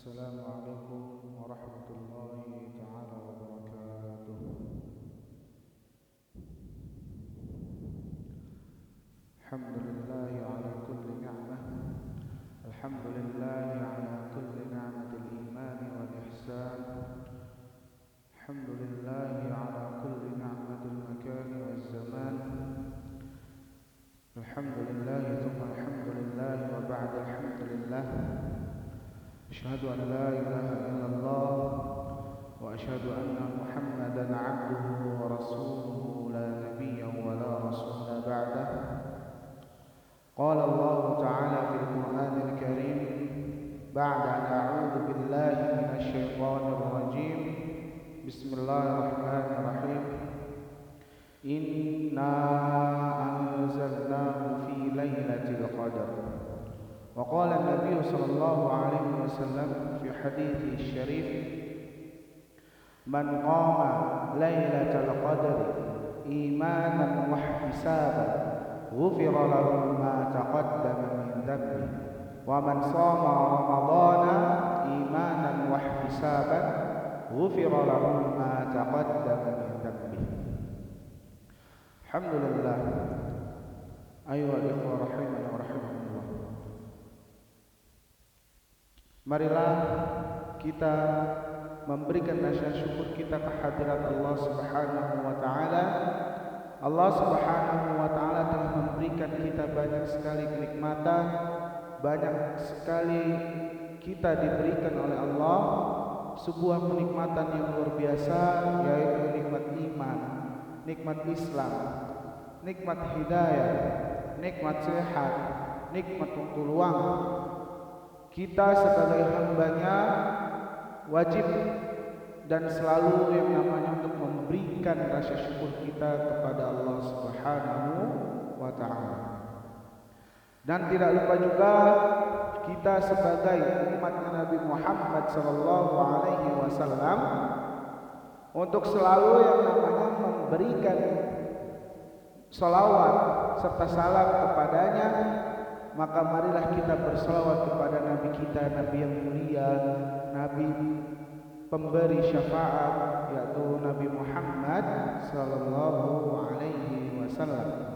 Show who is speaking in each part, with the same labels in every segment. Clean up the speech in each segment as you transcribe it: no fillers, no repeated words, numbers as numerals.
Speaker 1: السلام عليكم ورحمة الله تعالى وبركاته. الحمد لله على كل نعمة، الحمد لله على كل نعمة الإيمان والإحسان، الحمد لله على كل نعمة المكان والزمان، الحمد لله ثم الحمد لله وبعد الحمد لله. أشهد أن لا إله إلا الله وأشهد أن محمدا عبده ورسوله لا نبي ولا رسول بعده. قال الله تعالى في القرآن الكريم بعد أن أعوذ بالله من الشيطان الرجيم: بسم الله الرحمن الرحيم. إنا أنزلناه في ليلة القدر. وقال النبي صلى الله عليه وسلم في حديثه الشريف: من قام ليلة القدر إيمانا واحتسابا غفر له ما تقدم من ذنبه، ومن صام رمضان إيمانا واحتسابا غفر له ما تقدم من ذنبه. الحمد لله. أيها الإخوة رحمنا ورحمكم الله. Marilah kita memberikan rasa syukur kita kehadirat Allah Subhanahu wa taala. Allah Subhanahu wa taala telah memberikan kita banyak sekali kenikmatan, banyak sekali kita diberikan oleh Allah sebuah kenikmatan yang luar biasa, yaitu nikmat iman, nikmat Islam, nikmat hidayah, nikmat sehat, nikmat waktu luang. Kita sebagai hambanya wajib dan selalu yang namanya untuk memberikan rasa syukur kita kepada Allah Subhanahu wa ta'ala. Dan tidak lupa juga kita sebagai umat Nabi Muhammad sallallahu alaihi wasallam untuk selalu yang namanya memberikan salawat serta salam kepadanya. Maka marilah kita berselawat kepada Nabi kita, Nabi yang mulia, Nabi pemberi syafaat, yaitu Nabi Muhammad sallallahu alaihi wasallam.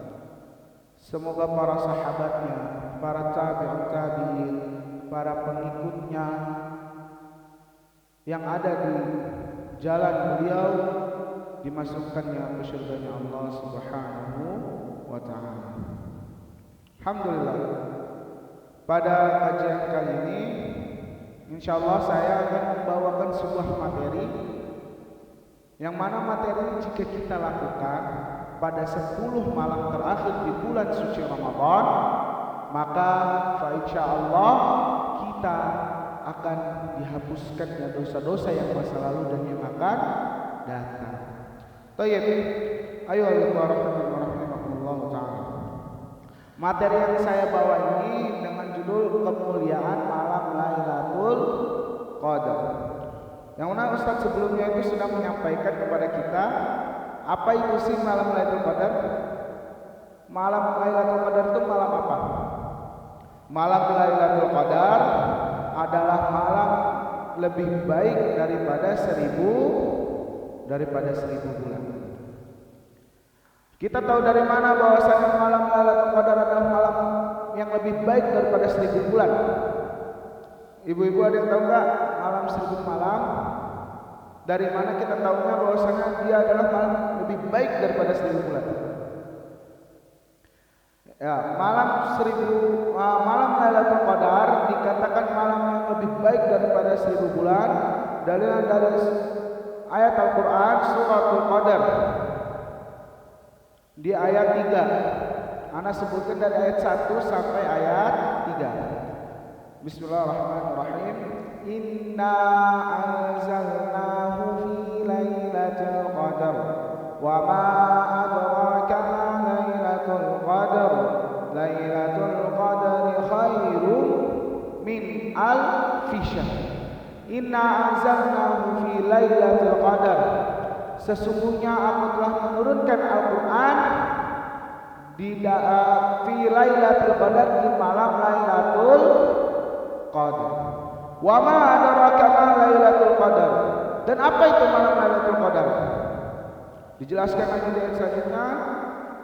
Speaker 1: Semoga para sahabatnya, para tabi'in, para pengikutnya yang ada di jalan beliau dimasukkannya ke surganya Allah Subhanahu wa ta'ala. Alhamdulillah. Pada kajian kali ini insyaallah saya akan membawakan sebuah materi yang mana materi ini jika kita lakukan pada 10 malam terakhir di bulan suci Ramadan, maka insyaallah kita akan dihapuskan dosa-dosa yang masa lalu dan yang akan datang. Baik, ayo rahimahullah taala. Materi yang saya bawa ini dengan judul kemuliaan malam Lailatul Qadar. Yang mana Ustaz sebelumnya itu sudah menyampaikan kepada kita apa itu sih malam Lailatul Qadar. Malam Lailatul Qadar itu malam apa? Malam Lailatul Qadar adalah malam lebih baik daripada 1000 bulan. Kita tahu dari mana bahwasanya malam Lailatul Qadar adalah malam yang lebih baik daripada 1000 bulan? Ibu-ibu ada yang tahu enggak malam 1000 malam? Dari mana kita tahunya bahwasanya dia adalah malam lebih baik daripada 1000 bulan? Ya, malam Lailatul Qadar dikatakan malam yang lebih baik daripada 1000 bulan. Dalil dari ayat Al-Qur'an suratul Qadar. Di ayat 3, Ana sebutkan dari ayat 1 sampai ayat 3. Bismillahirrahmanirrahim. Inna anzalnahu fi lailatul qadar wa ma adraka ma lailatul qadar. Lailatul qadri khairun min alfi syahr. Inna anzalnahu fi lailatul qadar. Sesungguhnya aku telah menurunkan Al-Quran fi Lailatul Qadar, di malam Lailatul Qadar. Wa ma adraka ma Lailatul Qadar. Dan apa itu malam Lailatul Qadar? Dijelaskan lagi di ayat selanjutnya,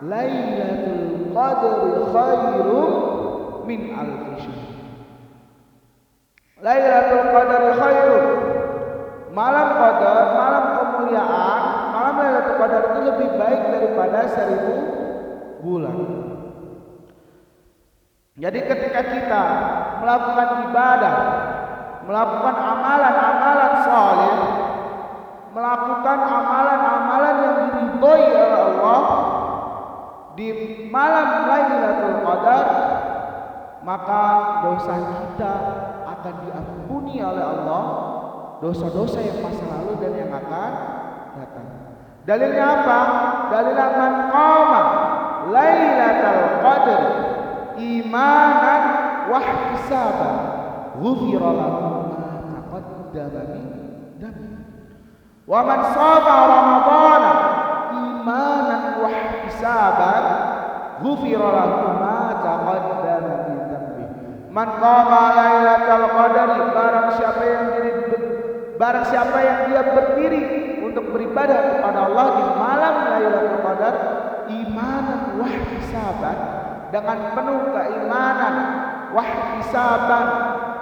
Speaker 1: Lailatul Qadri khairum min alfi syahr. Lailatul Qadri khairum. Malam Qadar, malam kemuliaan, malam Lailatul Qadar itu lebih baik daripada 1000 bulan. Jadi ketika kita melakukan ibadah, melakukan amalan-amalan saleh, melakukan amalan-amalan yang diridhoi oleh Allah di malam Lailatul Qadar, maka dosa kita akan diampuni oleh Allah, dosa-dosa yang masa lalu dan yang akan datang. Dalilnya apa? Dalilnya man qama Lailatul Qadar imanan wa ihtisaban ghufira lahu ma taqaddama min dhanbi. Wa man shama ramadhana imanan wa ihtisaban ghufira lahu ma taqaddama min dhanbi. Man qama Lailatul Qadar, barang siapa yang dia berdiri untuk beribadah kepada Allah di malam Lailatul Qadar imanan wa ihtisaban, dengan penuh keimanan, wahtisaban,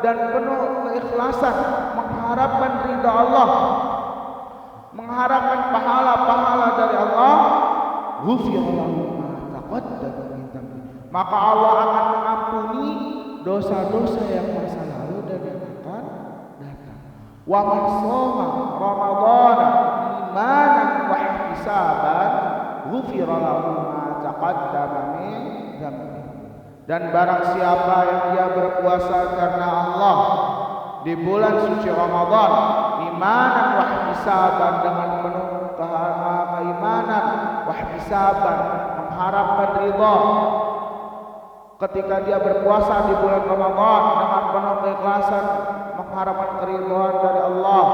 Speaker 1: dan penuh keikhlasan, mengharapkan ridha Allah, mengharapkan pahala-pahala dari Allah, ghufira lahu ma taqaddama min dhanbi, maka Allah akan mengampuni dosa-dosa yang masa lalu dan yang akan datang. Wa man shoma ramadhana imanan wa ihtisaban ghufira lahu ma taqaddama min dhanbi. Dan barang siapa yang dia berpuasa karena Allah di bulan suci Ramadan imanan wa ihtisaban, dengan penuh keimanan, wa ihtisaban, mengharapkan ridha, ketika dia berpuasa di bulan Ramadan dengan penuh keikhlasan, mengharapkan keridhaan dari Allah,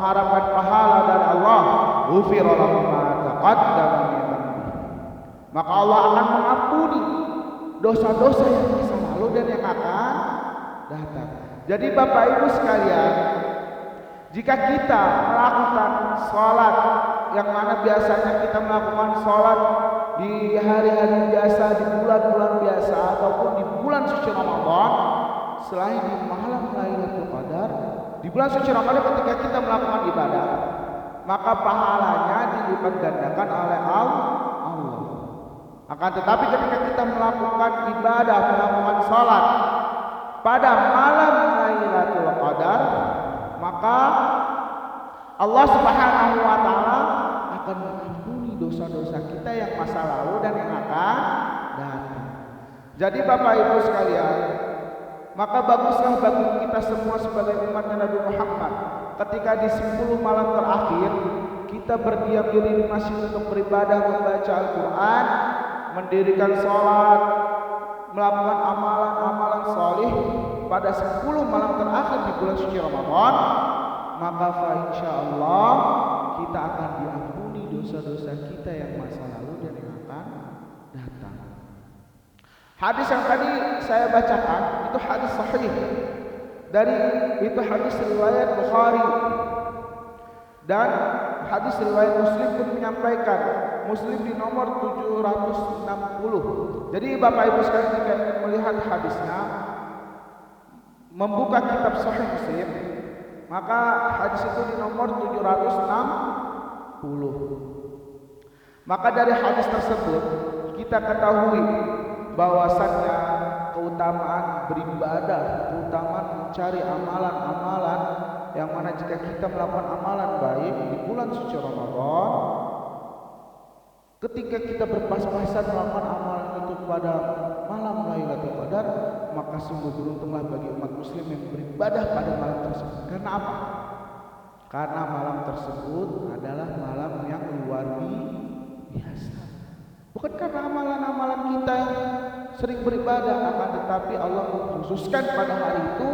Speaker 1: mengharapkan pahala dari Allah, ghufira lahu ma taqaddama min dhanbi, maka Allah akan mengampuni dosa-dosa yang masa lalu dan yang akan datang. Jadi Bapak Ibu sekalian, jika kita melakukan sholat yang mana biasanya kita melakukan sholat di hari-hari biasa, di bulan-bulan biasa, ataupun di bulan suci Ramadan, selain di malam Lailatul Qadar, di bulan suci Ramadan ketika kita melakukan ibadah, maka pahalanya dilipat gandakan oleh Allah. Akan tetapi ketika kita melakukan ibadah, melakukan sholat pada malam Lailatul Qadar, maka Allah Subhanahu wa Ta'ala akan mengampuni dosa-dosa kita yang masa lalu dan yang akan datang. Jadi Bapak Ibu sekalian, maka baguslah bagi kita semua sebagai umat Nabi Muhammad ketika di 10 malam terakhir kita berdiam diri di masjid untuk beribadah, membaca Al-Quran, mendirikan sholat, melakukan amalan-amalan salih pada 10 malam terakhir di bulan suci Ramadan, maka insyaallah kita akan diampuni dosa-dosa kita yang masa lalu dan yang akan datang. Hadis yang tadi saya bacakan itu hadis sahih, itu hadis riwayat Bukhari, dan hadis riwayat Muslim pun menyampaikan, Muslim di nomor 760. Jadi Bapak Ibu sekalian jika ingin melihat hadisnya, membuka kitab Sahih Muslim, maka hadis itu di nomor 760. Maka dari hadis tersebut kita ketahui bahwasannya keutamaan beribadah, keutamaan mencari amalan-amalan yang mana jika kita melakukan amalan baik di bulan suci Ramadan, ketika kita berpas-pasan melakukan amalan itu pada malam Lailatul Qadar, maka sungguh beruntunglah bagi umat muslim yang beribadah pada malam tersebut. Karena apa? Karena malam tersebut adalah malam yang luar biasa. Bukan karena amalan-amalan kita yang sering beribadah, akan tetapi Allah mengkhususkan pada hari itu,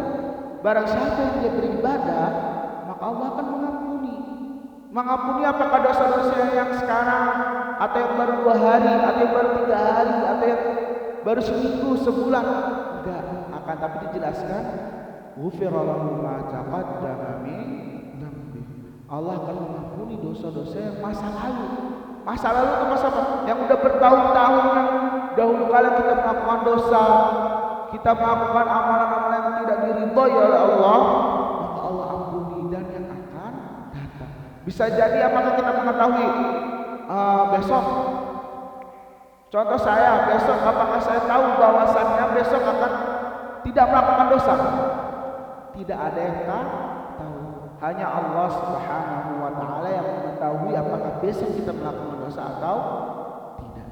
Speaker 1: barang siapa yang dia beribadah, maka Allah akan mengampuni. Mengampuni apakah dosa-dosa yang sekarang, atau yang baru 2 hari, atau yang baru 3 hari, atau yang baru seminggu, sebulan? Enggak. Akan tapi dijelaskan ghufira lahu ma taqaddama min dzambi. Allah akan mengampuni dosa-dosa yang masa lalu. Masa lalu itu masa apa? Yang udah bertahun-tahun, dahulu kala kita melakukan dosa, kita melakukan amalan-amalan yang tidak diridhoi oleh Allah, maka Allah ampuni dan yang akan datang. Bisa jadi apakah kita mengetahui besok? Contoh saya, besok apakah saya tahu bahwasannya besok akan tidak melakukan dosa? Tidak ada yang tahu. Hanya Allah Subhanahu wa taala yang mengetahui apakah besok kita melakukan dosa atau tidak.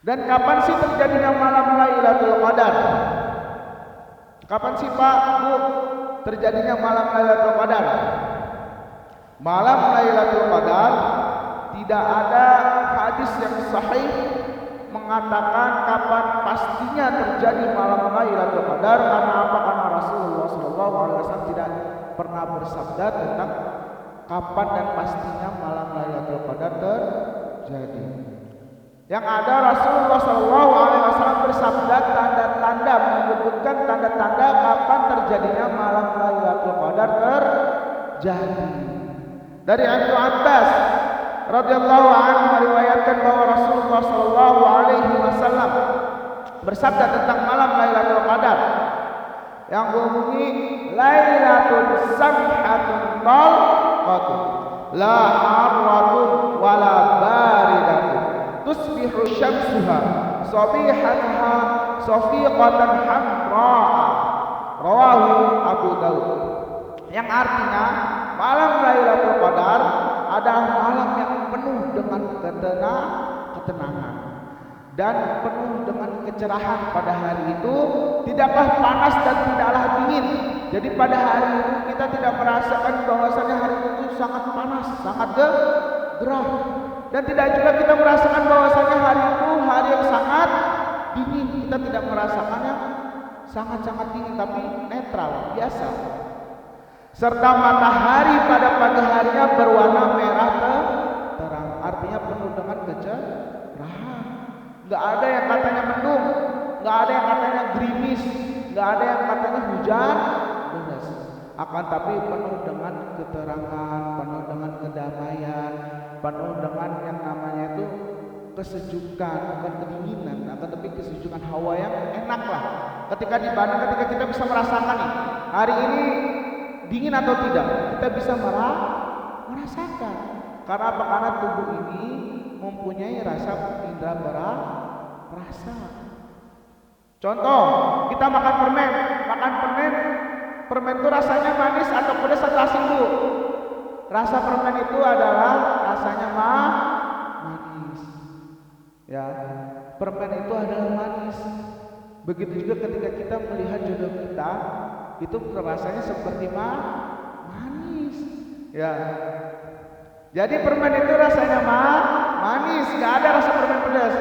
Speaker 1: Dan kapan sih terjadinya malam Lailatul Qadar? Kapan sih Pak, Bu, terjadinya malam Lailatul Qadar? Malam Lailatul Qadar tidak ada hadis yang sahih mengatakan kapan pastinya terjadi malam Lailatul Qadar. Karena apa? Karena Rasulullah SAW tidak pernah bersabda tentang kapan dan pastinya malam Lailatul Qadar terjadi. Yang ada Rasulullah SAW bersabda tanda-tanda, menyebutkan tanda-tanda kapan terjadinya malam Lailatul Qadar terjadi. Dari Ibnu Abbas radhiyallahu anhu meriwayatkan bahwa Rasulullah SAW bersabda tentang malam Lailatul Qadar yang berbunyi Lailatul Samhatun Talqatun la harratun wala baridatun tusbihu syamsuha sabihataha safiqatan hamra'a rawahu Abu Daud. Yang artinya malam Lailatul Qadar adalah malam yang penuh dengan ketenangan dan penuh dengan kecerahan. Pada hari itu tidaklah panas dan tidaklah dingin. Jadi pada hari itu kita tidak merasakan bahwasanya hari itu sangat panas, sangat gerah, dan tidak juga kita merasakan bahwasanya hari itu hari yang sangat dingin. Kita tidak merasakannya sangat-sangat dingin, tapi netral, biasa. Serta matahari pada pagi harinya berwarna merah terang, artinya penuh dengan kecerahan. Nggak ada yang katanya mendung, nggak ada yang katanya gerimis, nggak ada yang katanya hujan deras. Akan tapi penuh dengan keterangan, penuh dengan kedamaian, penuh dengan yang namanya itu kesejukan, bukan kedinginan, akan tapi kesejukan hawa yang enak lah. Ketika di mana, ketika kita bisa merasakan nih, hari ini dingin atau tidak, kita bisa merasakan. Karena apa? Karena tubuh ini mempunyai rasa indera perasa. Contoh, kita makan permen, permen itu rasanya manis atau pedas atau asin, Bu? Rasa permen itu adalah rasanya manis. Ya, permen itu adalah manis. Begitu juga ketika kita melihat jodoh kita, itu rasanya seperti manis. Ya. Jadi permen itu rasanya manis, nggak ada rasa permen pedas.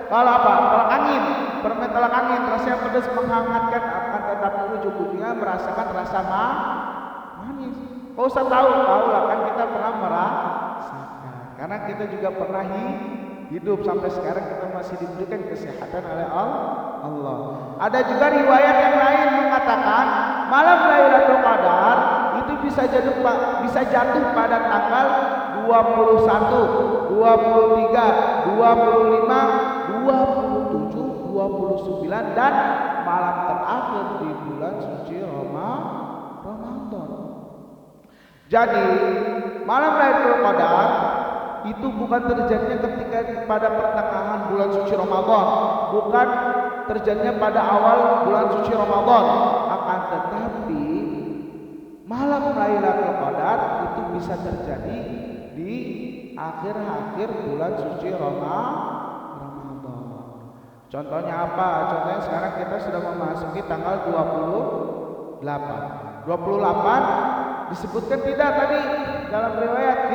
Speaker 1: Kalau apa? Tolak angin, permen tolak angin, rasanya pedas menghangatkan, akan tetapi ujung-ujungnya merasakan rasa manis. Kau usah tahu lah kan kita pernah merasakan. Karena kita juga pernah hidup sampai sekarang, kita masih diberikan kesehatan oleh Allah. Ada juga riwayat yang lain mengatakan malam Lailatul Qadar itu bisa jatuh pada tanggal 21, 23, 25, 27, 29 dan malam terakhir di bulan suci Ramadan. Jadi malam Lailatul Qadar itu bukan terjadinya ketika pada pertengahan bulan suci Ramadan, bukan terjadinya pada awal bulan suci Ramadan, akan tetapi malam Lailatul Qadar itu bisa terjadi di akhir-akhir bulan suci Ramadan. Contohnya apa? Contohnya sekarang kita sudah memasuki tanggal 28. 28 disebutkan tidak tadi dalam riwayat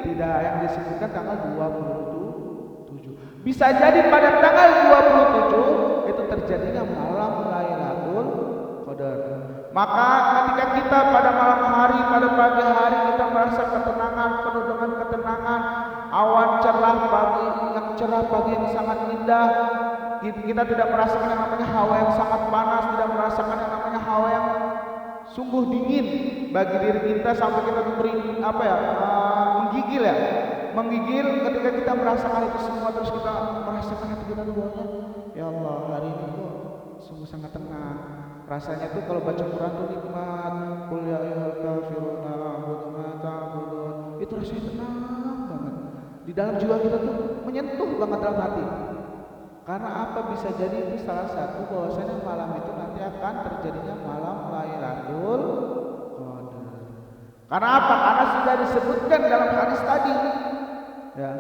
Speaker 1: tidak, yang disebutkan tanggal 27. Bisa jadi pada tanggal 27 itu terjadinya malam Lailatul Qadar. Maka ketika kita pada malam hari, pada pagi hari kita merasa ketenangan, penuh dengan ketenangan, awan cerah pagi, yang cerah pagi yang sangat indah. Kita tidak merasakan yang namanya hawa yang sangat panas, tidak merasakan yang namanya hawa yang sungguh dingin bagi diri kita sampai kita menggigil ya, menggigil ketika kita merasakan itu semua. Terus kita merasakan hati kita tuh, ya Allah, hari ini kok sungguh sangat tenang. Rasanya tuh kalau baca Quran tuh nikmat. Qul ya ayyuhal kafiruna a'budu ma ta'budun. Itu rasanya tenang banget. Di dalam jiwa kita tuh menyentuh banget dalam hati. Karena apa? Bisa jadi itu salah satu bahwasanya malam itu nanti akan terjadinya malam Lailatul Qadar. Karena apa? Karena sudah disebutkan dalam hadis tadi. Ya.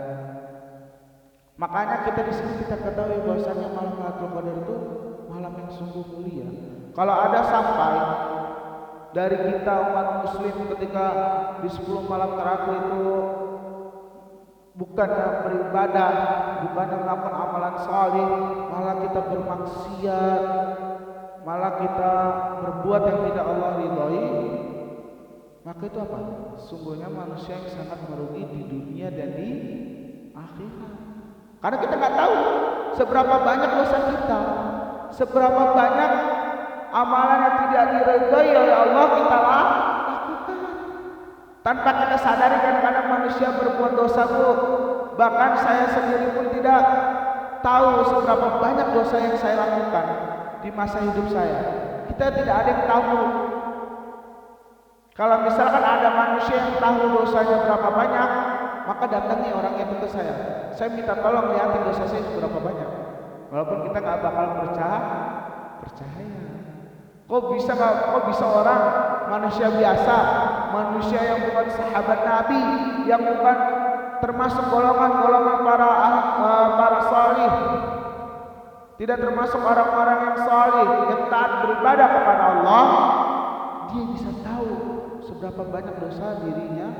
Speaker 1: Makanya kita di sini kita ketahui bahwasanya malam Lailatul Qadar itu malam yang sungguh mulia. Kalau ada sampai dari kita umat muslim ketika di 10 malam terakhir itu bukan beribadah, bukan melakukan amalan saleh, malah kita bermaksiat, malah kita berbuat yang tidak Allah ridhoi, maka itu apa? Sungguhnya manusia yang sangat merugi di dunia dan di akhirat. Karena kita nggak tahu seberapa banyak dosa kita, seberapa banyak amalan yang tidak diridhoi oleh Allah kita lakukan. Tanpa kita sadari kadang-kadang manusia berbuat dosa Bu. Bahkan saya sendiri pun tidak tahu seberapa banyak dosa yang saya lakukan di masa hidup saya. Kita tidak ada yang tahu. Kalau misalkan ada manusia yang tahu dosanya berapa banyak, maka datangi orang itu ke saya. Saya minta tolong lihatin dosa saya berapa banyak. Walaupun kita nggak bakal percaya. Kok bisa orang manusia biasa, manusia yang bukan sahabat Nabi, yang bukan termasuk golongan-golongan para salih, tidak termasuk orang-orang yang salih, yang taat beribadah kepada Allah, dia bisa tahu seberapa banyak dosa dirinya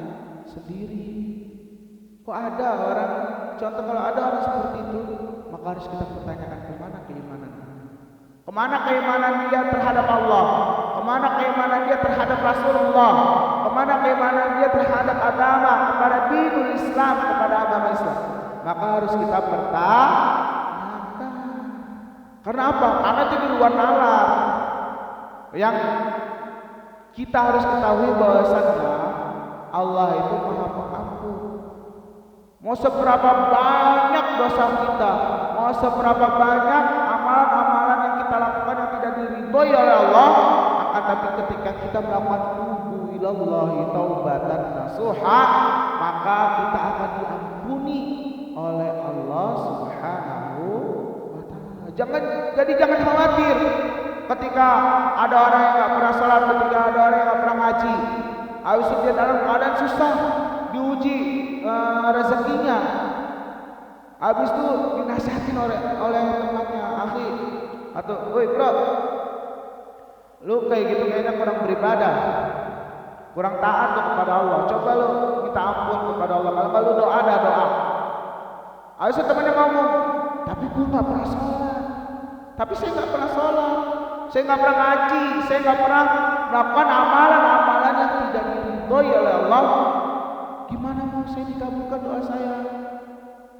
Speaker 1: sendiri. Kok ada orang, contoh kalau ada orang seperti itu, maka harus kita pertanyakan kemana keimanan. Kemana keimanan dia terhadap Allah? Kemana keimanan dia terhadap Rasulullah? Kemana keimanan dia terhadap agama, kepada dinul Islam, kepada agama Islam? Maka harus kita pertanyakan. Karena apa? Karena itu di luar nalar. Yang kita harus ketahui bahwasanya Allah itu Maha Pengampun. Mau seberapa banyak dosa kita, mau seberapa banyak amalan-amalan yang kita lakukan yang tidak diridhoi oleh Allah, akan tapi ketika kita melakukan tubu ilallahi taubatan nasuha, maka kita akan diampuni oleh Allah Subhanahu wa taala. Jangan khawatir ketika ada orang yang enggak pernah salat, ketika ada orang yang enggak pernah ngaji, habis itu dia dalam keadaan susah, diuji rezekinya, habis itu dinasihatin oleh temannya, akhi atau woi bro, lu kayak gitu kayaknya kurang beribadah, kurang taat kepada Allah, coba lu minta ampun kepada Allah. Kalau lu doa ada doa, habis itu temannya ngomong, tapi gue nggak pernah sholat, tapi saya nggak pernah sholat, saya nggak pernah ngaji, saya nggak pernah melakukan amalan-amalan yang tidak diridhoi oleh Allah. Gimana mau saya dikabulkan doa saya?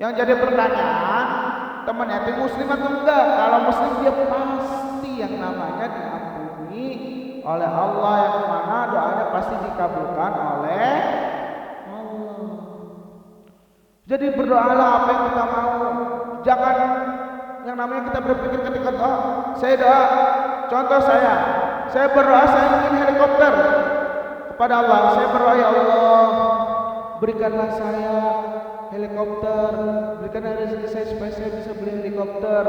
Speaker 1: Yang jadi pertanyaan, temannya itu muslim atau enggak? Kalau muslim dia pasti yang namanya diampuni oleh Allah, yang mana doanya pasti dikabulkan oleh Allah. Jadi berdoalah apa yang kita mau. Jangan yang namanya kita berpikir ketika doa, saya doa, contoh saya berdoa, saya ingin helikopter kepada Allah. Saya berdoa, ya Allah, berikanlah saya helikopter, berikanlah rezeki saya supaya saya bisa beli helikopter.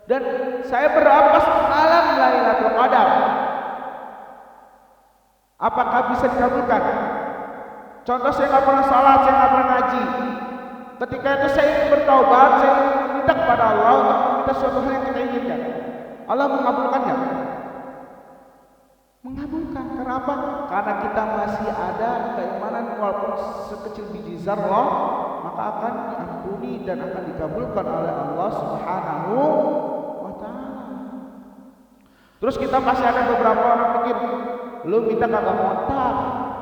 Speaker 1: Dan saya berdoa pas malam Lailatul Qadar, apakah bisa dikabulkan? Contoh, saya nggak pernah salat, saya nggak pernah ngaji. Ketika itu saya ingin bertaubat, saya ingin minta kepada Allah untuk meminta suatu hal yang kita inginkan. Allah mengabulkannya. Mengabulkan. Karena apa? Karena kita masih ada keimanan walaupun sekecil biji zarrah, maka akan diampuni dan akan dikabulkan oleh Allah Subhanahu wa taala. Terus kita masih ada beberapa orang pikir, lu minta kagak motor,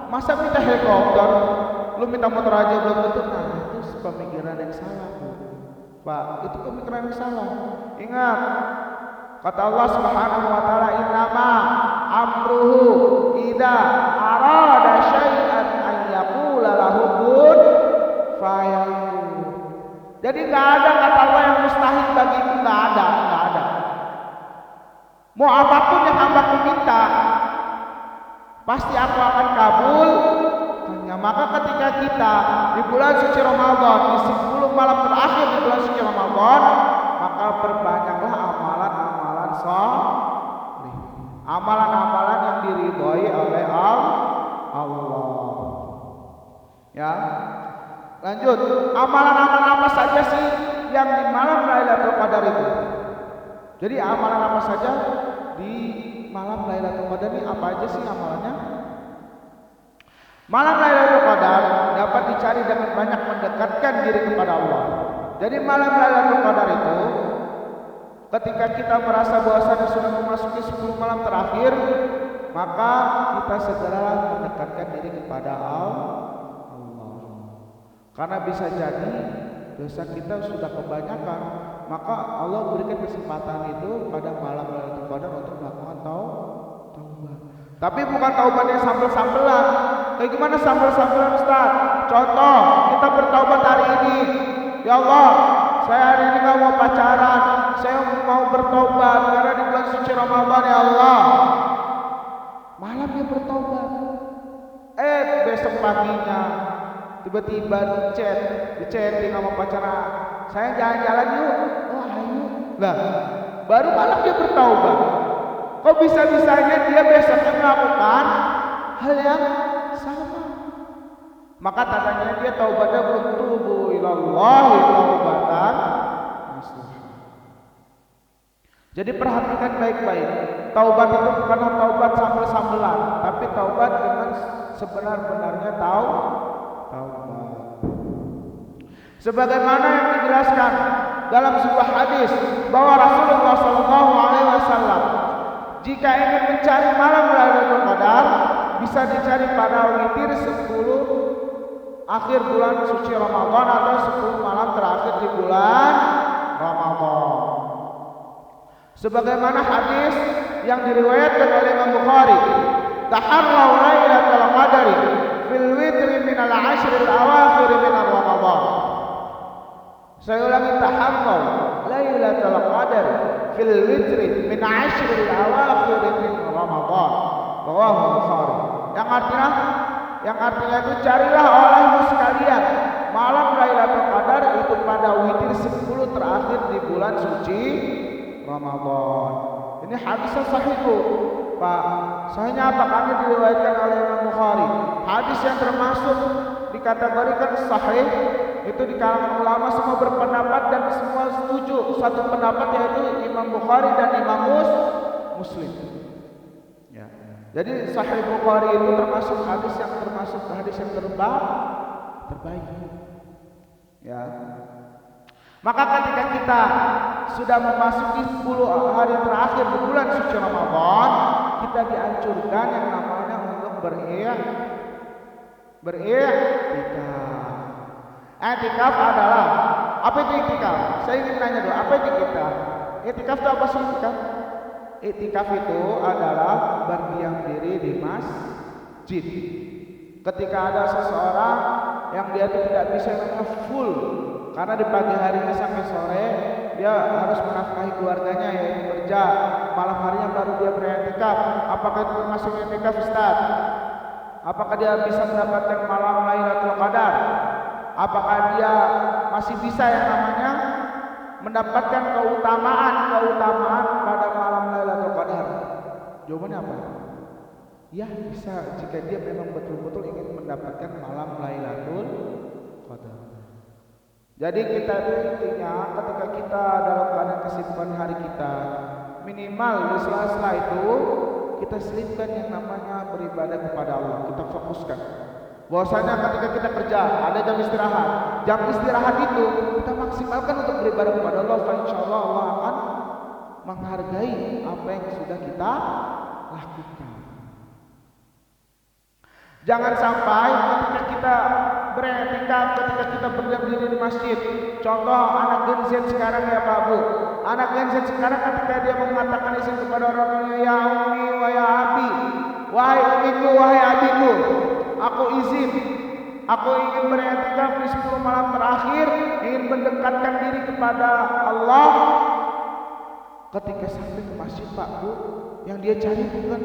Speaker 1: masa minta helikopter? Lu minta motor aja belum tentu. Nah, itu pemikiran yang salah, Pak. Itu pemikiran yang salah. Ingat, Kata Allah Subhanahu wa taala, "Innama amruhu idza arada syai'an an yaqula lahu kun fayakun." Jadi enggak ada kata Allah yang mustahil bagiku, enggak ada. Mau apapun yang hambaku minta, pasti aku akan kabul. Maka ketika kita di bulan suci Ramadan, di 10 malam terakhir di bulan suci Ramadan, maka perbanyaklah amalan-amalan sholih, amalan-amalan yang diridhoi oleh Allah. Ya, lanjut. Amalan-amalan apa saja sih yang di malam Lailatul Qadar itu? Jadi amalan apa saja di malam Lailatul Qadar ini, apa aja sih amalannya? Malam Lailatul Qadar dapat dicari dengan banyak mendekatkan diri kepada Allah. Jadi malam Lailatul Qadar itu ketika kita merasa bahwasanya sudah memasuki 10 malam terakhir, maka kita segera mendekatkan diri kepada Allah. Karena bisa jadi dosa kita sudah kebanyakan, maka Allah berikan kesempatan itu pada malam Lailatul Qadar untuk melakukan taubat. Tapi bukan taubat yang sambel-sambelan. Kayak gimana sambel-sambelan, Ustaz? Contoh, kita bertaubat hari ini. Ya Allah, saya hari ini gak mau pacaran, saya mau bertaubat karena di bulan suci Ramadan, ya Allah. Malamnya bertaubat. Besok paginya tiba-tiba di sama pacaran, saya jalan-jalan yuk. Oh ayo. Lah, baru malam dia bertaubat. Kok bisa-bisanya dia besoknya melakukan hal yang sama? Maka tandanya dia taubatnya belum tubu ilallahi taubatan nasuha. Jadi perhatikan baik-baik. Taubat itu bukanlah taubat sambel-sambelan, tapi taubat dengan sebenar-benarnya taubat. Sebagaimana yang dijelaskan dalam sebuah hadis bahwa Rasulullah SAW jika ingin mencari malam Lailatul Qadar, bisa dicari pada witir 10 akhir bulan suci Ramadan atau 10 malam terakhir di bulan Ramadan. Sebagaimana hadis yang diriwayatkan oleh Imam Bukhari, "Taharraw Lailatul Qadari fil witri min al-ashr al-awakhir min Ramadan." Saya ulangi, taharraw Lailatul Qadar fil witri min 'ashr al-awakhir min Ramadan. Rawahu Bukhari. Yang artinya itu carilah olehmu sekalian malam Lailatul Qadar itu pada witir 10 terakhir di bulan suci Ramadan. Ini hadisnya sahih Bu, Pak. Sahihnya apa? Karena diriwayatkan oleh Imam Bukhari. Hadis yang termasuk dikategorikan sahih itu di kalangan ulama semua berpendapat dan semua setuju satu pendapat, yaitu Imam Bukhari dan Imam Muslim. Ya. Jadi Sahih Bukhari itu termasuk hadis yang terbaik. Ya. Maka ketika kita sudah memasuki 10 hari terakhir di bulan suci Ramadan, kita dianjurkan yang namanya untuk beriktikaf. Iktikaf adalah apa itu iktikaf? Saya ingin nanya dulu, apa itu iktikaf? Iktikaf itu apa sih iktikaf? Iktikaf itu adalah berdiam diri di masjid. Ketika ada seseorang yang dia itu tidak bisa full, karena di pagi harinya sampai sore dia harus menafkahi keluarganya, yaitu kerja, malam harinya baru dia beriktikaf. Apakah itu termasuk iktikaf, Ustaz? Apakah dia bisa mendapatkan malam Lailatul Qadar? Apakah dia masih bisa yang namanya mendapatkan keutamaan pada malam Lailatul Qadar? Jawabannya apa? Ya, bisa jika dia memang betul-betul ingin mendapatkan malam Lailatul Qadar. Jadi kita itu intinya ketika kita dalam keadaan kesibukan hari kita, minimal di sela-sela itu kita selipkan yang namanya beribadah kepada Allah. Kita fokuskan bahwasanya ketika kita kerja ada jam istirahat. Jam istirahat itu kita maksimalkan untuk beribadah kepada Allah. Insyaallah Allah akan menghargai apa yang sudah kita lakukan. Jangan sampai ketika kita beriktikaf ketika kita berdiri di masjid. Contoh anak Gen Z sekarang ya Pak Bu. Anak Gen Z sekarang ketika dia mengatakan izin kepada orang tuanya, ya ummi wa ya abi, wahai ummiku, wahai abiku, aku izin, aku ingin beriktikaf di 10 malam terakhir, ingin mendekatkan diri kepada Allah. Ketika sampai ke masjid Pak Bu, yang dia cari bukan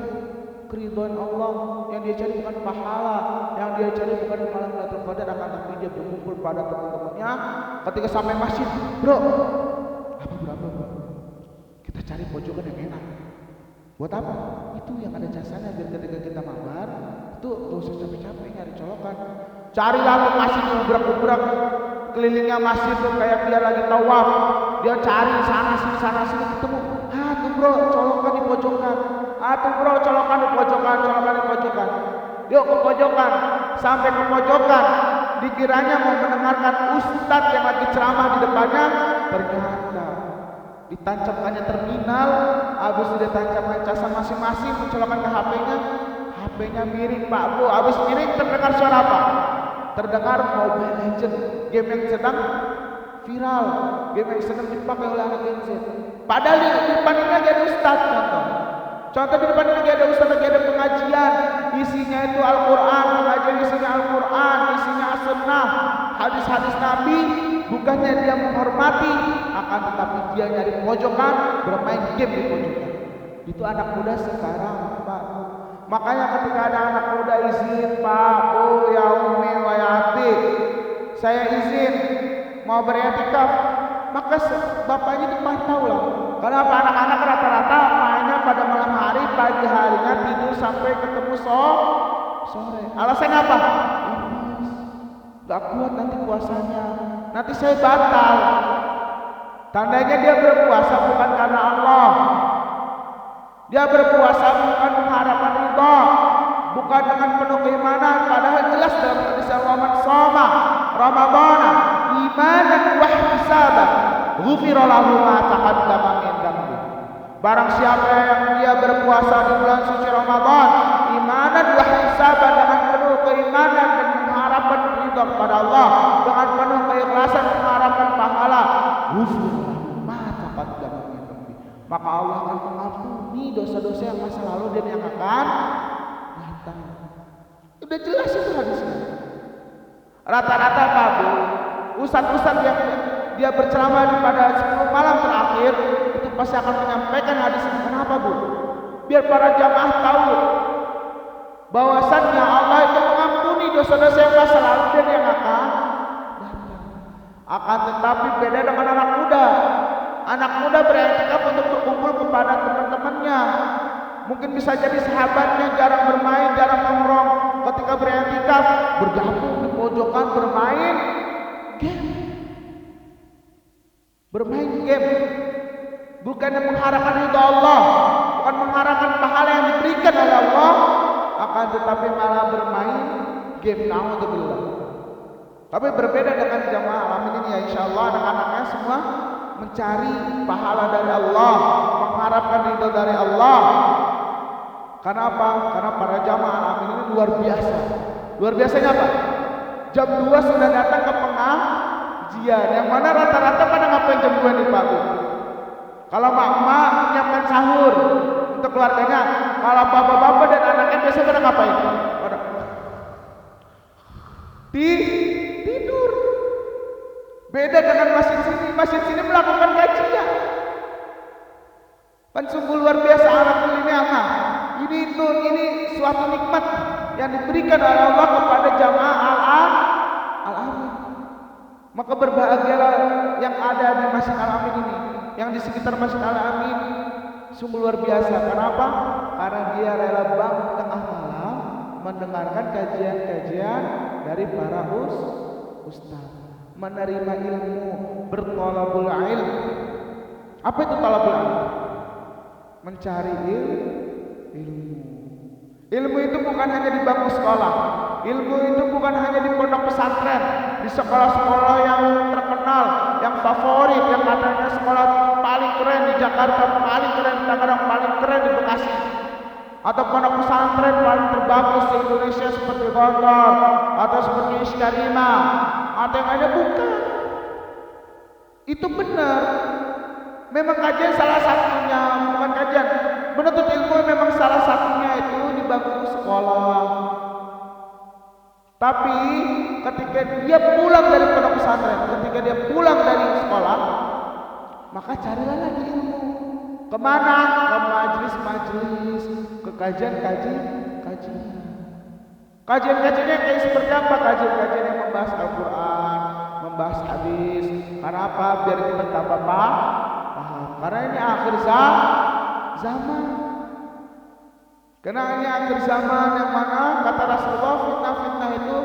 Speaker 1: keridhaan Allah, yang dia cari bukan pahala, yang dia cari bukan malam Lailatul Qadar, akan tapi dia berkumpul pada teman-temannya. Ketika sampai masjid, bro, berapa bro? Kita cari pojokan yang enak. Buat apa? Itu yang ada jasanya, biar ketika kita mabar, itu gak usah capek-capek nyari colokan. Carilah ke masjid ubrak-ubrak, kelilingnya masjid tuh kayak dia lagi tawaf. Dia cari sana sini ketemu. Tuh bro, colokan di pojokan. Tuh bro, colokan di pojokan. Yuk ke pojokan. Sampai ke pojokan, dikiranya mau mendengarkan ustadz yang lagi ceramah di depannya, ternyata ditancapkannya terminal, habis ditancapkan casa masing-masing, mencolokkan ke HP-nya miring Pak Bu. Habis miring terdengar suara apa? Terdengar Mobile Legend, game yang sedang viral, game yang sedang dipakai oleh anak Gen Z. Padahal di depan ini lagi ada ustaz, contoh di depan ini lagi ada ustaz, lagi ada pengajian, isinya itu Al-Quran, pengajian isinya Al-Quran, isinya As-Sunnah, hadis-hadis Nabi. Bukannya dia menghormati, akan tetapi dia nyari pojokan, bermain game di pojokan. Itu anak muda sekarang Pak. Makanya ketika ada anak muda izin, Pak Bu, ya ummi wa ya abi, saya izin mau beriktikaf, maka bapaknya itu pantau lah. Kenapa? Anak-anak rata-rata mainnya pada malam hari, pagi harinya tidur sampai ketemu sore. Alasannya apa? Gak kuat nanti puasanya, nanti saya batal. Tandanya dia berpuasa bukan karena Allah, dia berpuasa bukan mengharapkan ridha, bukan dengan penuh keimanan. Padahal jelas dalam hadis man shoma ramadhana imanan wa ihtisaban ghufira lahu ma taqaddama min dhanbi. Barang siapa yang dia berpuasa di bulan suci Ramadan imanan wa ihtisaban, dengan penuh keimanan dan mengharapkan ridha kepada Allah, dengan penuh keikhlasan mengharapkan pahala, ghufira lahu ma taqaddama min dhanbi, maka Allah akan mengampuni dosa-dosa yang masa lalu dan yang akan datang. Udah jelas itu hadisnya. Rata-rata Pak Bu, ustadz-ustadz yang dia berceramah pada 10 malam terakhir itu pasti akan menyampaikan hadis ini. Kenapa Bu? Biar para jamaah tahu bahwasannya Allah itu mengampuni dosa-dosa yang masa lalu dan yang akan datang. Akan tetapi beda dengan anak muda. Anak muda beriktikaf untuk berkumpul kepada teman-temannya. Mungkin bisa jadi sahabatnya jarang bermain, jarang nongkrong. Ketika beriktikaf bergabung di pojokan bermain game. Bukannya mengharapkan ridha Allah, bukan mengharapkan pahala yang diberikan oleh Allah, akan tetapi malah bermain game. Naudzubillah. Tapi berbeda dengan jamaah alamin ini ya, insyaallah anak-anaknya semua mencari pahala dari Allah, mengharapkan ridha dari Allah. Kenapa? Karena para jamaah alamin ini luar biasa. Luar biasanya apa? Jam 2 sudah datang ke pengajian, yang mana rata-rata pada ngapain jam 2 nih Pak Bu? Kalau mak-mak menyiapkan sahur untuk keluarganya, kalau bapak-bapak dan anaknya biasa pada ngapain? Pada tidur. Beda dengan masjid sini melakukan kajian. Kan sungguh luar biasa anak ini anak. Ini suatu nikmat yang diberikan oleh Allah kepada jamaah Al-Amin. Maka berbahagialah yang ada di Masjid Al-Amin ini, yang di sekitar Masjid Al-Amin. Sungguh luar biasa. Kenapa? Karena dia rela bangun tengah malam mendengarkan kajian-kajian dari para ustaz, menerima ilmu, berthalabul ilm. Apa itu thalabul ilm? Mencari ilmu. Ilmu itu bukan hanya di bangku sekolah. Ilmu itu bukan hanya di pondok pesantren, di sekolah-sekolah yang terkenal, yang favorit, yang katanya sekolah paling keren di Jakarta, paling keren di Tangerang, paling keren di Bekasi. atau pondok pesantren paling terbagus di Indonesia seperti Gontor atau seperti Isykarimah atau yang ada, bukan. Itu benar. Memang kajian salah satunya, bukan kajian. Menuntut ilmu memang salah satunya itu di bangku sekolah. Tapi ketika dia pulang dari pondok pesantren, ketika dia pulang dari sekolah, maka carilah lagi ilmu. Kemana? Ke majelis-majelis, ke kajian-kajian. Kajian-kajiannya kayak seperti apa? Kajian-kajian yang membahas Al-Quran, membahas hadis. Karena apa? Biar kita tambah paham. Karena ini akhir zaman. Karena ini akhir zaman yang mana kata Rasulullah, fitnah-fitnah itu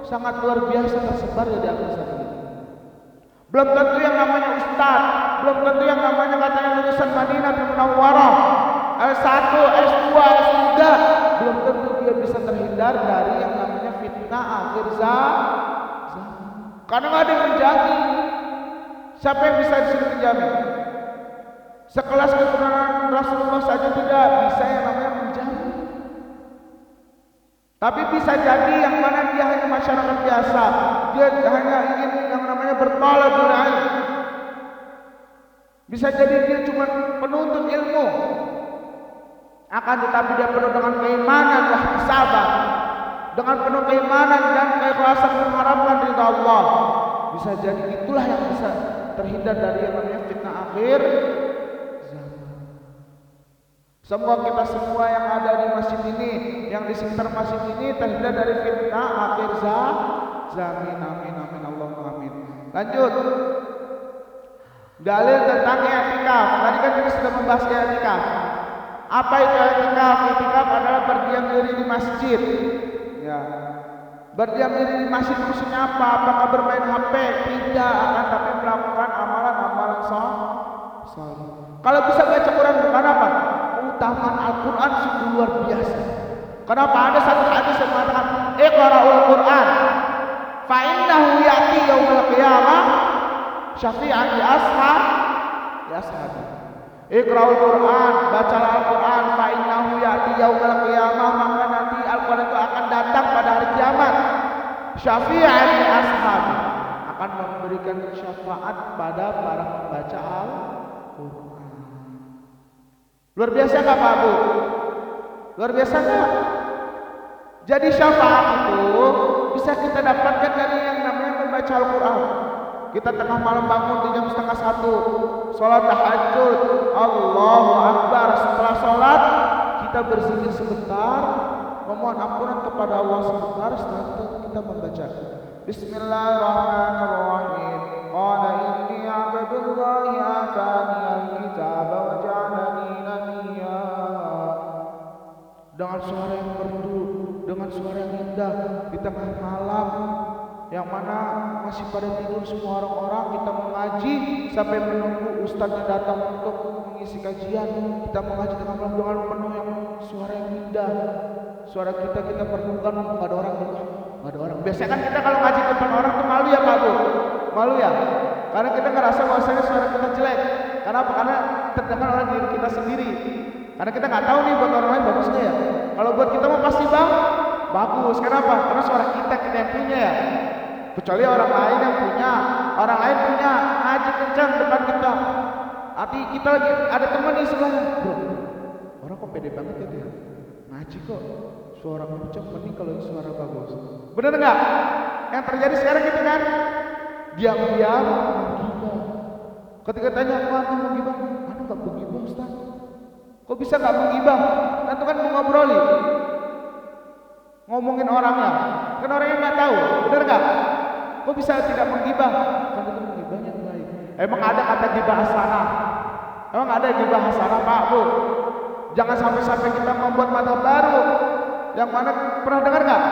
Speaker 1: sangat luar biasa tersebar di akhir zaman ini. Belum tentu yang namanya ustaz, belum tentu yang namanya katanya lulusan Madinah Munawwarah, S1, S2, S3, belum tentu dia bisa terhindar dari yang namanya fitnah akhir zaman. Karena nggak ada yang menjamin. Siapa yang bisa disuruh menjamin? Sekelas keturunan Rasulullah saja tidak bisa yang namanya menjamin. Tapi bisa jadi yang mana dia hanya masyarakat biasa, dia hanya ingin yang namanya bertolak ilmu. Bisa jadi dia cuma penuntut ilmu, akan tetapi dia penuh dengan keimanan dan sabar, dengan penuh keimanan dan keikhlasan mengharapkan ridha Allah. Bisa jadi itulah yang bisa terhindar dari yang namanya fitnah akhir. Semoga kita semua yang ada di masjid ini, yang di sekitar masjid ini terhindar dari fitnah akhir zaman. Amin amin Allahumma amin. Lanjut. Dalil tentang i'tikaf. Tadi kan kita sudah membahas i'tikaf. Apa itu i'tikaf? I'tikaf adalah berdiam diri di masjid. Ya. Berdiam diri di masjid maksudnya apa? Apakah bermain HP? Tidak, akan tapi melakukan amalan-amalan saleh. Kalau bisa baca Quran, bukan apa? Keutamaan Al-Quran sungguh luar biasa. Kenapa? Ada satu hadis yang mengatakan Iqra'ul Quran fa innahu ya'ti yaumil qiyamah syafi'an li ashabi. Iqra'ul Quran, bacalah Al-Quran fa innahu ya'ti yaumil qiyamah, maka nanti Al-Quran itu akan datang pada hari kiamat. Syafi'an li ashabi, akan memberikan syafaat pada para pembaca Al-Quran. Luar biasa nggak Pak Bu? Luar biasa nggak? Jadi syafaat itu bisa kita dapatkan dari yang namanya membaca Al-Quran. Kita tengah malam bangun di jam 12:30, sholat tahajud, Allahu Akbar. Setelah sholat kita berzikir sebentar, memohon ampunan kepada Allah sebentar. Setelah itu kita membaca Bismillahirrahmanirrahim. Qala inni abdullahi atani al-kitaba wa ja'alani nabiyya. Dengan suara yang merdu, dengan suara yang indah di tengah malam yang mana masih pada tidur semua orang-orang, kita mengaji sampai menunggu ustadznya datang untuk mengisi kajian. Kita mengaji dengan penuh yang suara yang indah. Suara kita perlukan, nggak ada orang juga. Nggak ada orang. Biasanya kan kita kalau ngaji depan orang tuh malu ya Pak Bu? Malu ya? Karena kita ngerasa bahwasanya suara kita jelek. Karena apa? Karena terdengar oleh diri kita sendiri. Karena kita nggak tahu nih buat orang lain bagus nggak ya. Kalau buat kita mau pasti bagus. Kenapa? Karena suara kita yang punya ya. Kecuali orang lain yang punya, orang lain punya ngaji kencang depan kita. Arti kita lagi ada teman di sebelah. Bro, orang kok pede banget ya dia? Ngaji kok suara kencang, mending kalau suara bagus. Bener nggak? Yang terjadi sekarang gitu kan? Diam-diam menggibah. Ketika tanya apa mau gibah? Anu nggak menggibah Ustaz. Kok bisa nggak menggibah? Tentu kan mau ngobroli, ngomongin orangnya. Kan orangnya nggak tahu, bener nggak? Kok bisa tidak menggibah? Kan itu menggibahnya baik. Emang ada kata gibah hasanah? Emang ada gibah hasanah Pak Bu? Jangan sampai kita membuat mata baru. Yang mana pernah dengar nggak?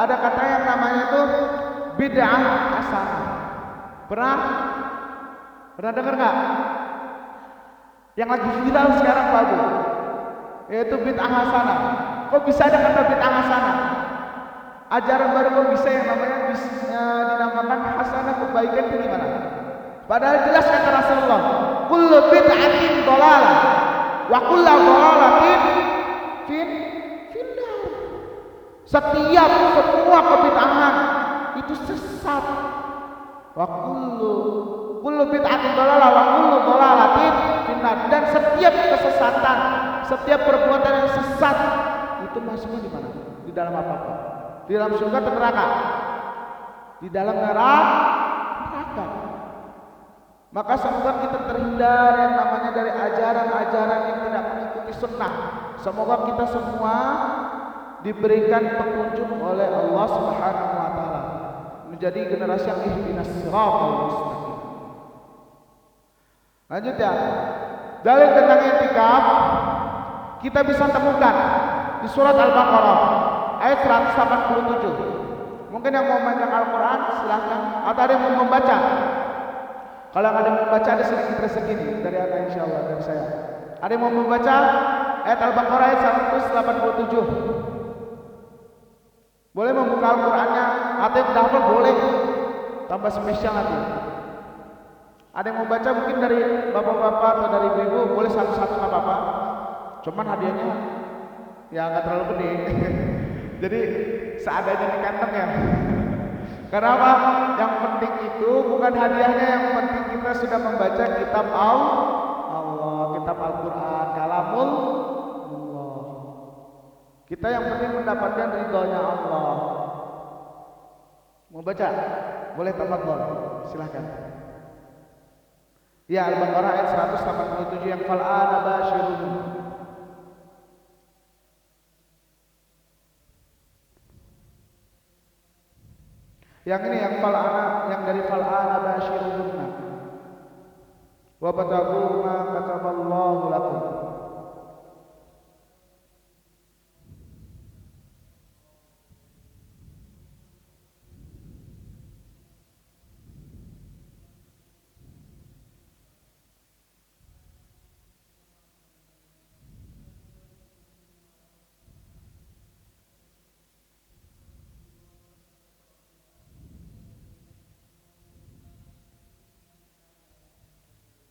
Speaker 1: Ada kata yang namanya itu bid'ah hasanah. Pernah dengar nggak? Yang lagi viral sekarang Pak Bu, yaitu bid'ah hasanah. Kok bisa ada kata bid'ah hasanah? Ajaran baru kok bisa yang namanya dinamakan hasanah, kebaikan itu gimana? Padahal jelas kata Rasulullah, kullu bid'atin dhalalah wa kullu dhalalatin finnar. Setiap semua kebid'ahan itu sesat. Wa kullu bid'atin dhalalah wa kullu dhalalatin finnar. Dan setiap kesesatan, setiap perbuatan yang sesat itu masuknya di mana? Di dalam apa? Di dalam surga atau neraka? Di dalam neraka. Maka semoga kita terhindar yang namanya dari ajaran-ajaran yang tidak mengikuti sunnah. Semoga kita semua diberikan petunjuk oleh Allah Subhanahu wa taala menjadi generasi yang ihdinas siratal mustaqim. Lanjut ya. Dalil tentang i'tikaf kita bisa temukan di surat Al-Baqarah ayat 187. Mungkin yang mau memegang Al-Quran silahkan, atau ada yang mau membaca. Kalau ada yang membaca ada sedikit rezeki dari anak insyaallah dari saya. Ada yang mau membaca ayat Al-Baqarah ayat 187. Boleh membuka Al-Qurannya atau yang hafal boleh. Tambah spesial nanti. Ada yang mau baca mungkin dari bapak-bapak atau dari ibu-ibu boleh satu-satu nggak apa-apa. Cuman hadiahnya ya nggak terlalu gede. Jadi seadanya di kantong ya. Karena apa? Yang penting itu bukan hadiahnya, yang penting kita sudah membaca kitab Allah, kitab Al-Quran, kalamul Allah. Kita yang penting mendapatkan ridhonya Allah. Mau baca? Boleh tafadhol, silahkan. Ya, Al-Baqarah ayat 187 yang fal'ana basyirun. Yang ini yang fal'ana, yang dari fal'ana basyirun. Wa batagu ma kataballahu lakum.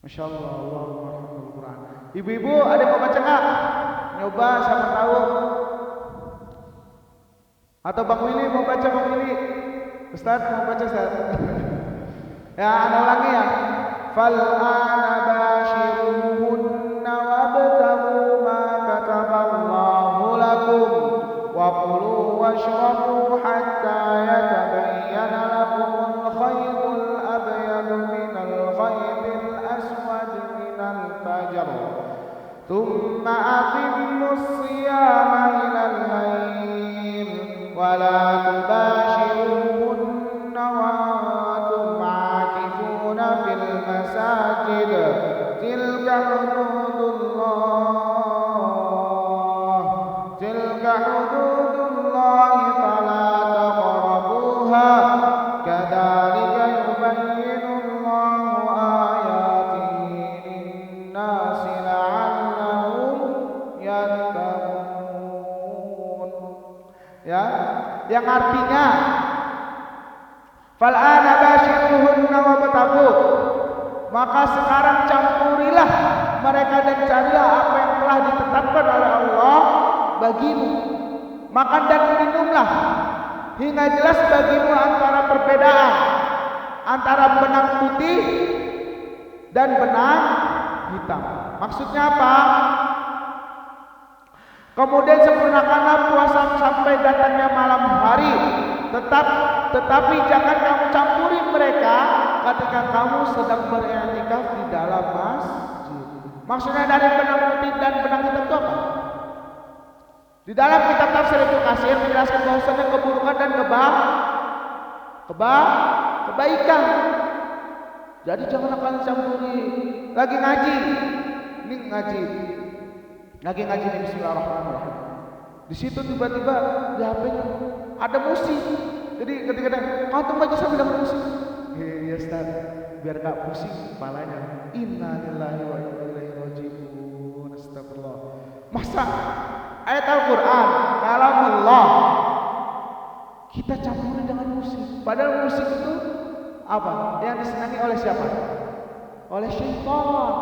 Speaker 1: Masya Allah, Allahumma Quran. Ibu-ibu ada yang mau baca nggak? Nyoba siapa tahu. Atau Bang Willy mau baca, Bang Willy? Ustaz mau baca Ustaz? Ya, ana ulangi ya. Fal ana bashiruhunna wabtaghu ma kataballahu lakum wa kulu washrabu hatta yatabayyana lakumul khaytul abyad minal khaytil aswad minal fajr thumma atimmus siyama ilal layl wa la tubashiruhunna wa antum aakifuna fil masajid tilka hududullah fala taqrabuha kadzalika yubayyinullahu ayatihi lin-nasi la'allahum yattaqun. Ya, yang artinya fal'ana bashiruhunna wabtaghu, maka sekarang campurilah mereka dan carilah apa yang telah ditetapkan oleh Allah bagimu. Makan dan minumlah hingga jelas bagimu antara perbedaan antara benang putih dan benang hitam. Maksudnya apa? Kemudian sempurnakanlah puasa sampai datangnya malam hari. Tetapi jangan kamu campuri mereka ketika kamu sedang beriktikaf di dalam masjid. Maksudnya dari benang putih dan benang hitam itu apa? Di dalam kitab tafsir Ibnu Katsir menjelaskan bahwasanya keburukan dan kebaikan. Jadi jangan kalian campuri. Lagi ngaji, ini ngaji. Lagi ngaji nih bismillahirrahmanirrahim. Di situ tiba-tiba di HP-nya ada musik. Jadi ketika antum baca sambil dengar musik. Ya Ustaz, biar gak pusing kepalanya. Innalillahi wa inna ilaihi raji'un. Astagfirullah. Masa ayat Al-Quran, kalamullah kita campuri dengan musik. Padahal musik itu apa? Yang disenangi oleh siapa? Oleh syaitan.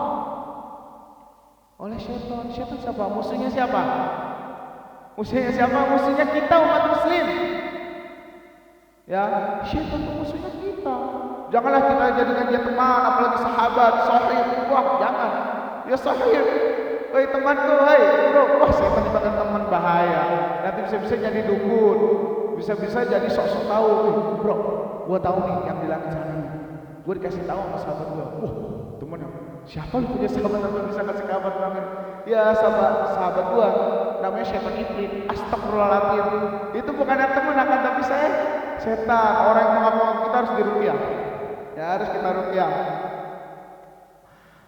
Speaker 1: Oleh syaitan. Syaitan siapa? Musuhnya siapa? Musuhnya siapa? Musuhnya kita umat muslim. Ya, syaitan itu musuhnya kita. Janganlah kita jadikan dia teman, apalagi sahabat, sahib. Wah, jangan. Ya sahib. Woi temanku, hei bro. Wah, setan dimakan teman bahaya. Nanti bisa-bisa jadi dukun. Bisa-bisa jadi sok-sok tahu. Bro, gua tahu nih yang di langit sana. Gua dikasih tahu sama sahabat gua. Wah, teman siapa lu punya sahabat yang bisa kasih kabar namanya? Ya sahabat gua namanya syaitan iblis. Astagfirullahaladzim. Itu bukan yang teman akan tapi saya setan. Orang yang mengaku kita harus diruqyah. Ya harus kita ruqyah.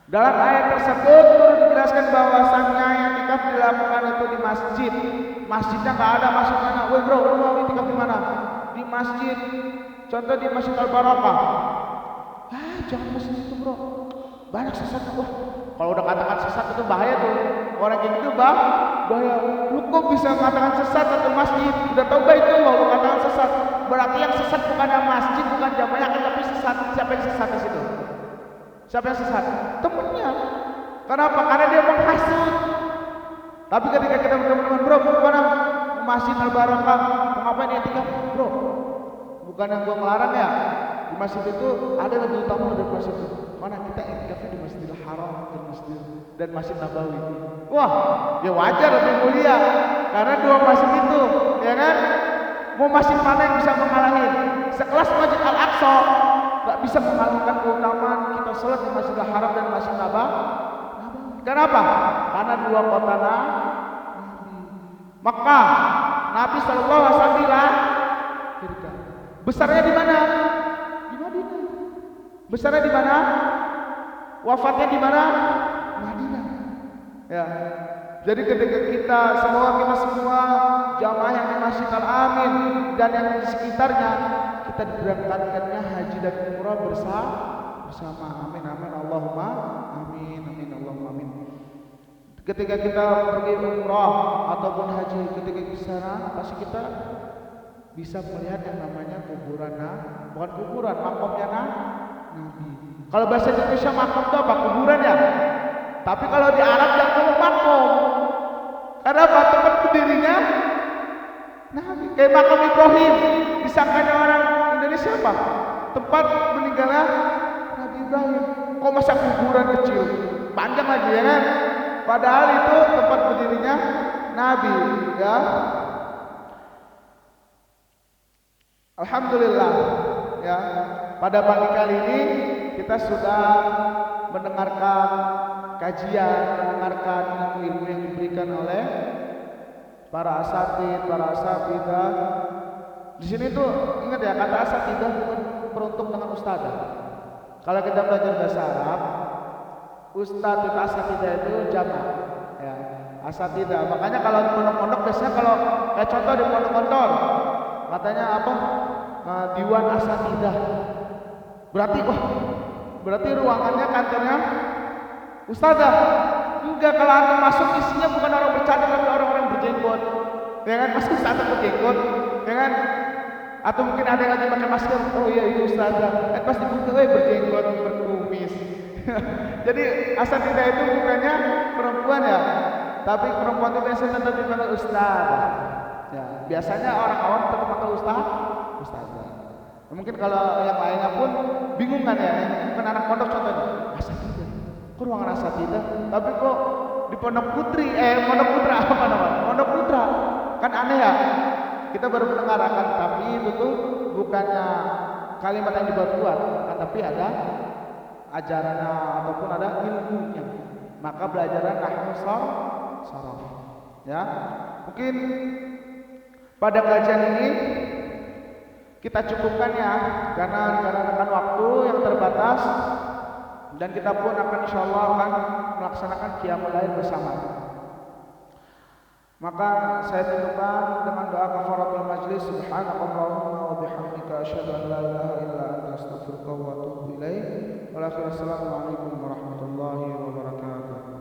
Speaker 1: Dalam ayat tersebut turut dijelaskan bahwasannya yang itikaf dilakukan itu di masjid. Masjidnya nggak ada masjid mana? Woi bro, lu mau itikaf di mana? Di masjid. Contoh di Masjid Al-Barakah. Jangan masjid itu bro. Banyak sesat. Wah, kalau udah katakan sesat itu bahaya tuh. Orang kayak gitu bahaya. Lu kok bisa mengatakan sesat satu masjid? Udah tahu gak itu lu katakan sesat? Berarti yang sesat bukan yang masjid, bukan jamaah, tapi sesat. Siapa yang sesat di situ? Siapa yang sesat? Temennya. Kenapa? Karena dia menghasut. Tapi ketika kita berteman, bro, mana Masjid Al-Barakah? Mau ngapain itikaf? Bro, bukan yang gua ngelarang ya. Di masjid itu ada lebih utama dari masjid itu. Mana kita itikafnya di Masjidil Haram dan Masjid Nabawi. Wah, ya wajar lebih mulia. Karena dua masjid itu, ya kan? Mau masjid mana yang bisa mengalahkan? Sekelas Masjid Al-Aqsa gak bisa mengalahkan keutamaan kita sholat di Masjidil Haram dan Masjid Nabawi. Kenapa? Karena dua kota Nabi. Mekah, Nabi Sallallahu Alaihi Wasallam besarnya di mana? Di Madinah. Besarnya di mana? Wafatnya di mana? Madinah. Ya. Jadi ketika kita semua jamaah yang di Masjid Al-Amin dan yang di sekitarnya, kita diberangkatkannya haji dan umrah bersama. Amin amin Allahumma amin amin Allahumma amin. Ketika kita pergi umrah ataupun haji, ketika di sana pasti kita bisa melihat yang namanya kuburan, bukan kuburan, makamnya Nabi. Kalau bahasa Indonesia makam itu apa? Kuburan ya. Tapi kalau di Arab yang ngomong makom. Karena apa? Tempat berdirinya Nabi. Kayak makam Ibrahim. Disangkanya orang Indonesia apa? Tempat meninggalnya Nabi Ibrahim. Kok masa kuburan kecil? Panjang lagi ya kan? Padahal itu tempat berdirinya Nabi. Ya. Alhamdulillah. Ya. Pada pagi kali ini kita sudah mendengarkan kajian, mendengarkan ilmu yang diberikan oleh para asatidzah. Di sini tuh ingat ya, kata asatidzah bukan peruntuk dengan ustadzah. Kalau kita belajar bahasa Arab, ustadz itu asatidzah itu jamak, ya, asatidzah. Makanya kalau di pondok-pondok biasanya kalau kayak contoh di pondok-pondok katanya apa? Diwan asatidzah. Berarti ruangannya kantornya ustazah. Enggak, kalau antum masuk isinya bukan orang bercadar tapi orang-orang berjenggot. Ya kan, masuk ustazah berjenggot, ya kan? Atau mungkin ada yang lagi pakai masker. Oh iya itu ustazah. Kan pas dibuka berjenggot, berkumis. Jadi asatidzah itu bukannya perempuan ya, tapi perempuan itu biasanya tetap dipanggil ustazah. Ya, biasanya orang awam tetap panggil ustazah. Mungkin kalau yang lainnya pun bingung kan ya, bukan anak pondok contohnya asatidzah. Kok ruangan asatidzah? Tapi kok di Pondok Putra apa namanya? Pondok Putra. Kan aneh ya. Kita baru mendengar akan, tapi itu tuh bukannya kalimat yang dibuat-buat, tapi ada ajarannya ataupun ada ilmunya. Maka belajaran nahwu saraf. Ya. Mungkin pada kajian ini kita cukupkan ya, karena dikarenakan waktu yang terbatas dan kita pun akan insyaallah akan melaksanakan qiyamul lail bersama. Maka saya tutupkan dengan doa kafaratul majlis. Subhanakallahumma wa bihamdika asyhadu an la ilaha illa anta astaghfiruka wa atubu ilaik. Assalamualaikum warahmatullahi wabarakatuh.